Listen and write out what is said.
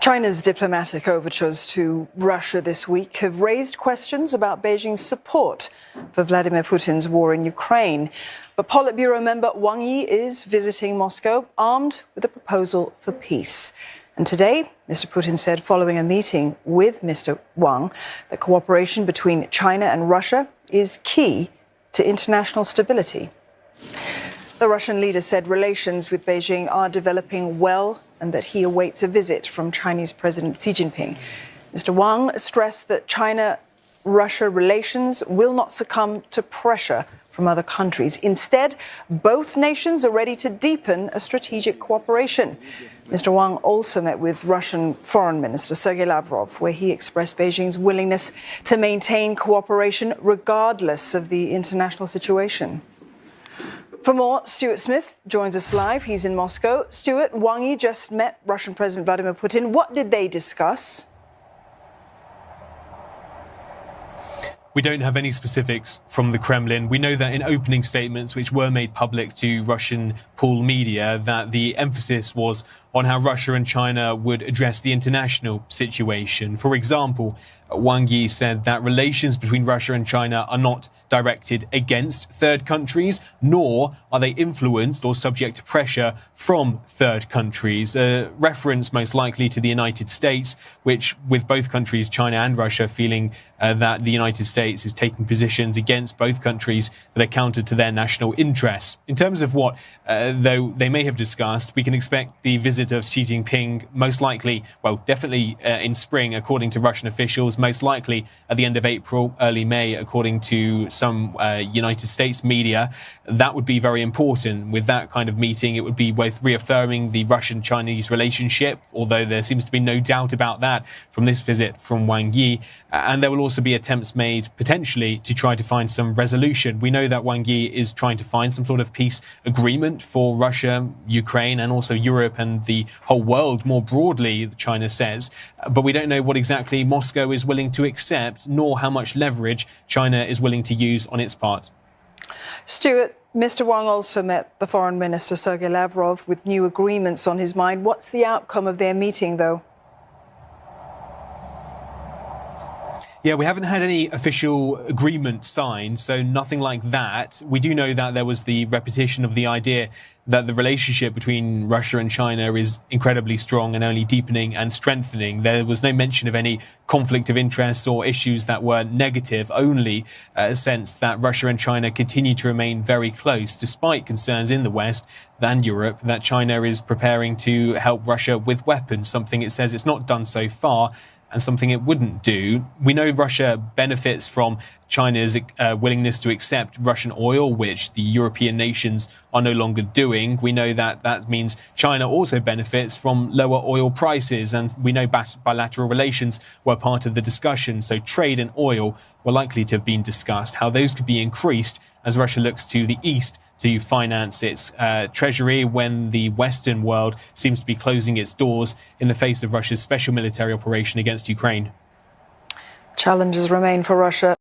China's diplomatic overtures to Russia this week have raised questions about Beijing's support for Vladimir Putin's war in Ukraine. But Politburo member Wang Yi is visiting Moscow, armed with a proposal for peace. And today, Mr. Putin said, following a meeting with Mr. Wang, that cooperation between China and Russia is key to international stability. The Russian leader said relations with Beijing are developing well and that he awaits a visit from Chinese President Xi Jinping. Mr. Wang stressed that China-Russia relations will not succumb to pressure from other countries. Instead, both nations are ready to deepen a strategic cooperation. Mr. Wang also met with Russian Foreign Minister Sergei Lavrov, where he expressed Beijing's willingness to maintain cooperation regardless of the international situation. For more, Stuart Smith joins us live. He's in Moscow. Stuart, Wang Yi just met Russian President Vladimir Putin. What did they discuss? We don't have any specifics from the Kremlin. We know that in opening statements which were made public to Russian pool media, that the emphasis was on how Russia and China would address the international situation. For example, Wang Yi said that relations between Russia and China are not directed against third countries, nor are they influenced or subject to pressure from third countries. A reference most likely to the United States, which with both countries, China and Russia, feeling that the United States is taking positions against both countries that are counter to their national interests. In terms of what, though they may have discussed, we can expect the visit of Xi Jinping most likely, well, definitely in spring, according to Russian officials, most likely at the end of April, early May, according to some United States media. That would be very important. With that kind of meeting, it would be both reaffirming the Russian-Chinese relationship, although there seems to be no doubt about that from this visit from Wang Yi. And there will also be attempts made, potentially, to try to find some resolution. We know that Wang Yi is trying to find some sort of peace agreement for Russia, Ukraine, and also Europe and the whole world more broadly, China says. But we don't know what exactly Moscow is willing to accept, nor how much leverage China is willing to use on its part. Stuart, Mr. Wang also met the Foreign Minister Sergei Lavrov with new agreements on his mind. What's the outcome of their meeting, though? Yeah, we haven't had any official agreement signed, so nothing like that. We do know that there was the repetition of the idea that the relationship between Russia and China is incredibly strong and only deepening and strengthening. There was no mention of any conflict of interests or issues that were negative, only a sense that Russia and China continue to remain very close, despite concerns in the West and Europe that China is preparing to help Russia with weapons, something it says it's not done so far, and something it wouldn't do. We know Russia benefits from China's willingness to accept Russian oil, which the European nations are no longer doing. We know that that means China also benefits from lower oil prices, and we know bilateral relations were part of the discussion. So trade and oil were likely to have been discussed, how those could be increased as Russia looks to the east to finance its treasury when the Western world seems to be closing its doors in the face of Russia's special military operation against Ukraine. Challenges remain for Russia.